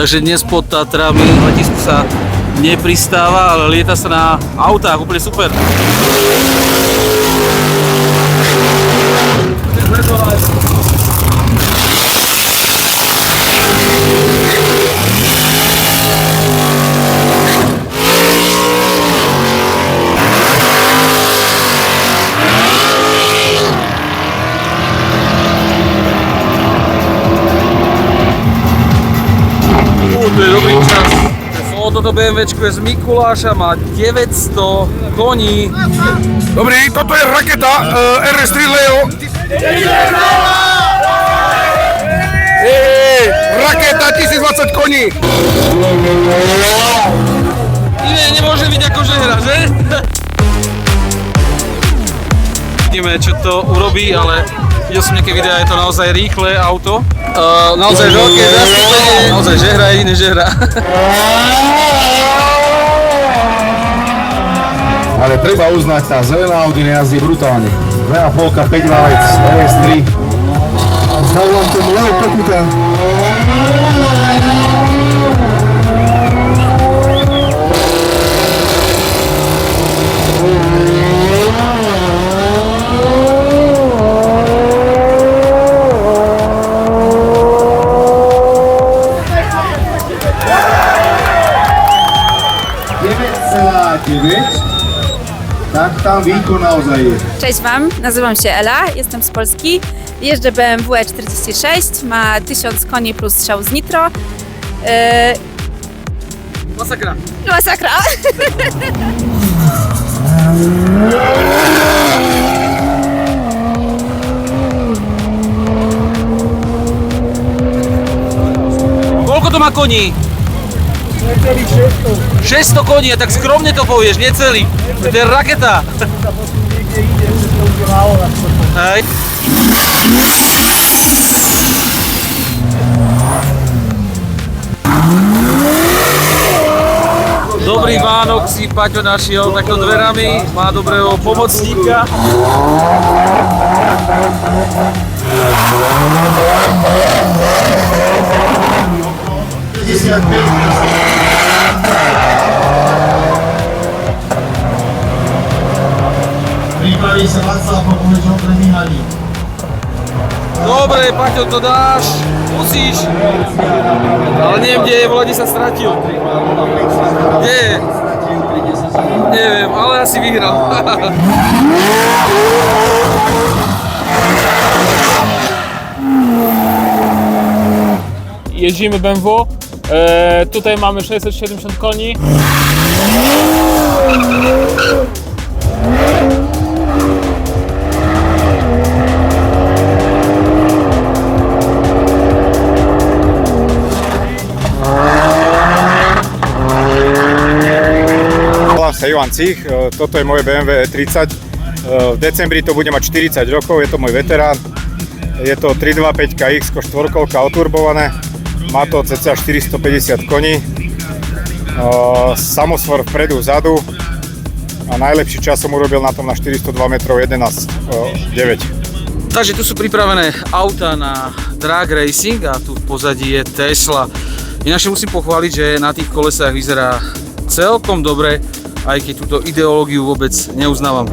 Takže dnes pod Tatrami letisku sa nepristáva, ale lieta sa na autách, úplne super. To je dobrý čas. Toto BMWčko je z Mikuláša, má 900 koní. Dobrý, toto je raketa RS3 Leo. Raketa 1020 koní. Iné nemôže byť ako žehra, že? Vidíme, čo to urobí, ale videl som nejaké videá, je to naozaj rýchle auto. Naozaj veľké zastúpenie, naozaj žehra, jediný žehra. Ale treba uznať, tá zelená Audi nejazdí brutálne. 2,5, 5 válec, RS3. Stavám tomu ľavú pokuta. Tak tam výkon naozaj je. Cześć Wam, nazywam się Ela, jestem z Polski. Jeżdżę BMW E46, ma 1000 koni plus strzał z nitro. Masakra. Masakra! Koľko to má koní? 600 koní, a tak skromne to povieš, necelý. To je raketa. Hej. Dobrý Vánok si Paťo našiel takto dverami, má dobrého pomocníka. Pripraví sa Václav Popovič o premihaní. Dobre, Paťo, to dáš, musíš. Ale neviem, kde je, Vladi sa stratil. Kde je? Neviem, ale asi vyhral. Jeździmy BMW, tutaj mamy 670 koni. Volám sa Ivan Cích, toto je moje BMW E30. V decembri to bude mať 40 rokov, je to môj veterán. Je to 325X, štvorkolka oturbované. Má to cca 450 koní, samosvor vpredu, vzadu a najlepší čas som urobil na tom na 402 metrov 11.9. Takže tu sú pripravené auta na drag racing a tu v pozadí je Tesla. Ináč musím pochváliť, že na tých kolesách vyzerá celkom dobre, aj keď túto ideológiu vôbec neuznávam.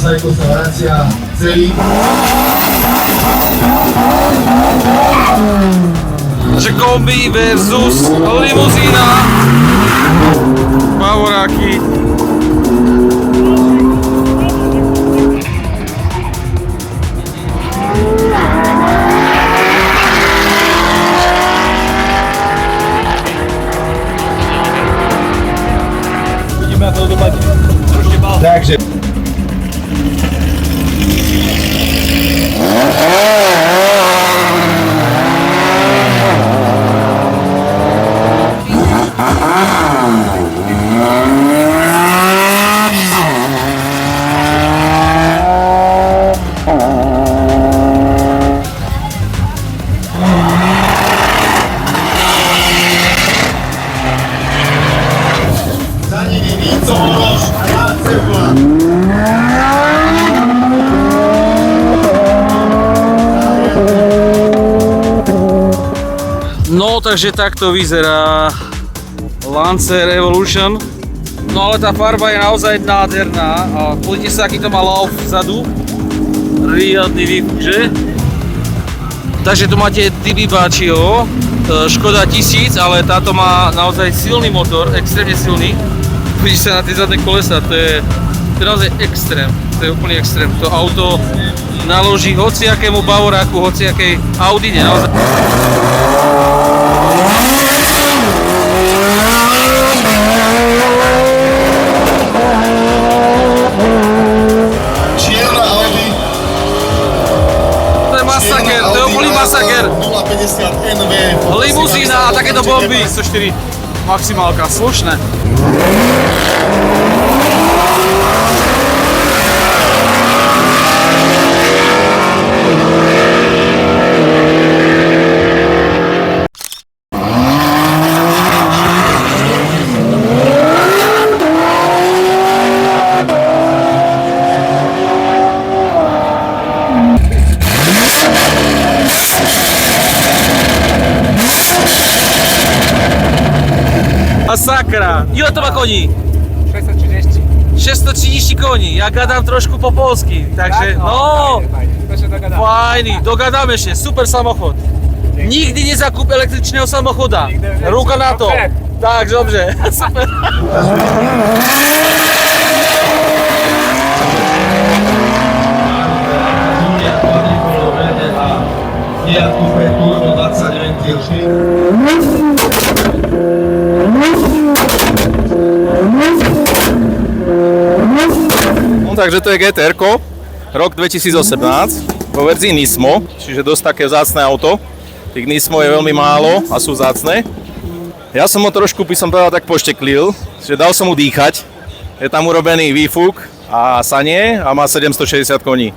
Ako sa vracia celý. Takže kombi versus limuzína. Bavoráky. Vidíme, ako to dopadne. Takže No, takže takto vyzerá Lancer Evolution. No ale tá farba je naozaj nádherná a pozrite sa, aký to má lauf vzadu. Riadny výfuk, že? Takže tu máte DB Baccio, Škoda 1000, ale táto má naozaj silný motor, extrémne silný. Vidíš sa na tie zadné kolesa, to je naozaj extrém, to je úplný extrém. To auto naloží hociakému Bavoráku, hociakej Audine, naozaj. Čierna Audi. To je masaker, to je úplný masaker. 050 NV. Limuzína a takéto bomby, 104 maximálka, slušné. Masakra! Ile to má koní? 630. 630 koní, ja gadám trošku po polsky, takže no, fajný, dogadám ešte, super samochod. Nikdy nezakúp električného samochoda, ruka na to. Tak, dobře, super. No, takže to je GTR-ko, rok 2018, vo verzii Nismo, čiže dosť také vzácne auto. Tých Nismo je veľmi málo a sú vzácne. Ja som ho trošku, by som povedal, tak pošteklil, že dal som mu dýchať. Je tam urobený výfuk a sanie a má 760 koní.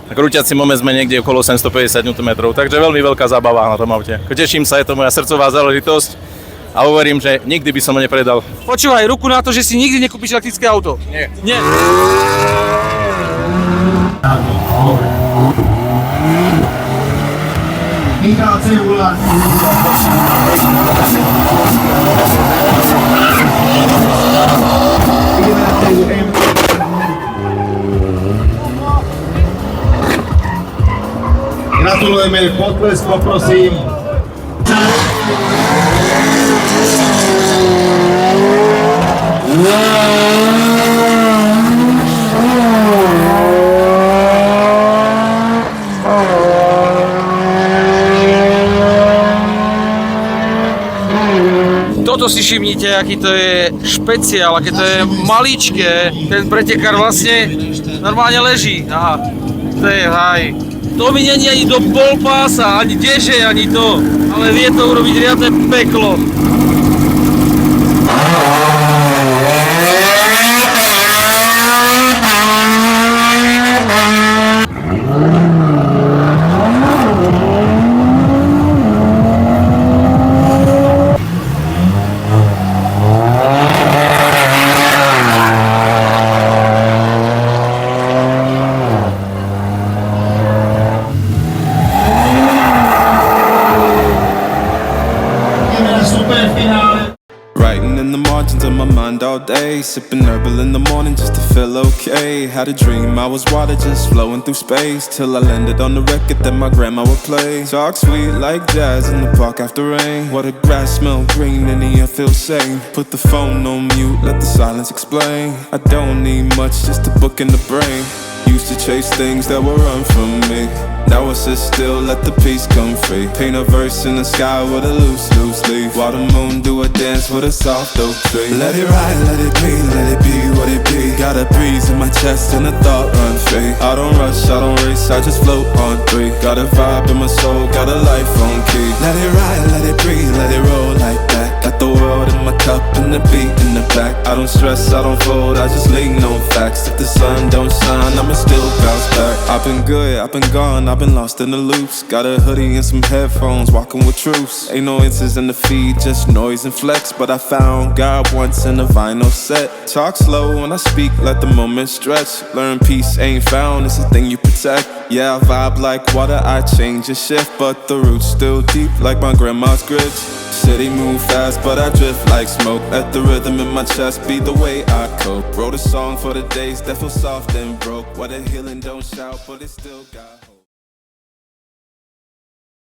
Krúťací moment sme niekde okolo 750 Nm, takže veľmi veľká zábava na tom aute. Teším sa, je to moja srdcová záležitosť a hovorím, že nikdy by som ho nepredal. Počúvaj, ruku na to, že si nikdy nekúpiš elektrické auto. Nie. Nie. Michal Cebula. Gratulujeme, potlesk poprosím. Toto si všimnite, aký to je špeciál, aké to je maličké. Ten pretekár vlastne normálne leží. Aha, to je haj. To mi není ani do polpása, ani deže, ani to. Ale vie to urobiť riadne peklo. Writing in the margins of my mind all day, sipping herbal in the morning just to feel okay. Had a dream I was water just flowing through space, till I landed on the record that my grandma would play. Talk sweet like jazz in the park after rain. What the grass smell green and the air feels sane. Put the phone on mute, let the silence explain. I don't need much, just a book in the brain. Used to chase things that were run from me. Now I sit still, let the peace come free. Paint a verse in the sky with a loose leaf. While the moon do a dance with a soft oak tree. Let it ride, let it be what it be. Got a breeze in my chest and a thought run free. I don't rush, I don't race, I just float on 3. Got a vibe in my soul, got a life on key. Let it ride, let it breathe, let it roll like that. Got the world in my cup and the beat in the back. I don't stress, I don't fold, I just lean on facts. If the sun don't shine, I'ma still bounce back. I've been good, I've been gone, I've been lost in the loops. Got a hoodie and some headphones, walking with truths. Ain't no answers in the feed, just noise and flex. But I found God once in a vinyl set. Talk slow when I speak, let the moment stretch. Learn peace ain't found, it's a thing you protect. Yeah, I vibe like water, I change and shift, but the roots still deep like my grandma's grits. City move fast, but I drift like smoke. Let the rhythm in my chest be the way I cope. Wrote a song for the days that feel soft and broke. What a healing, don't shout, but it still got hope.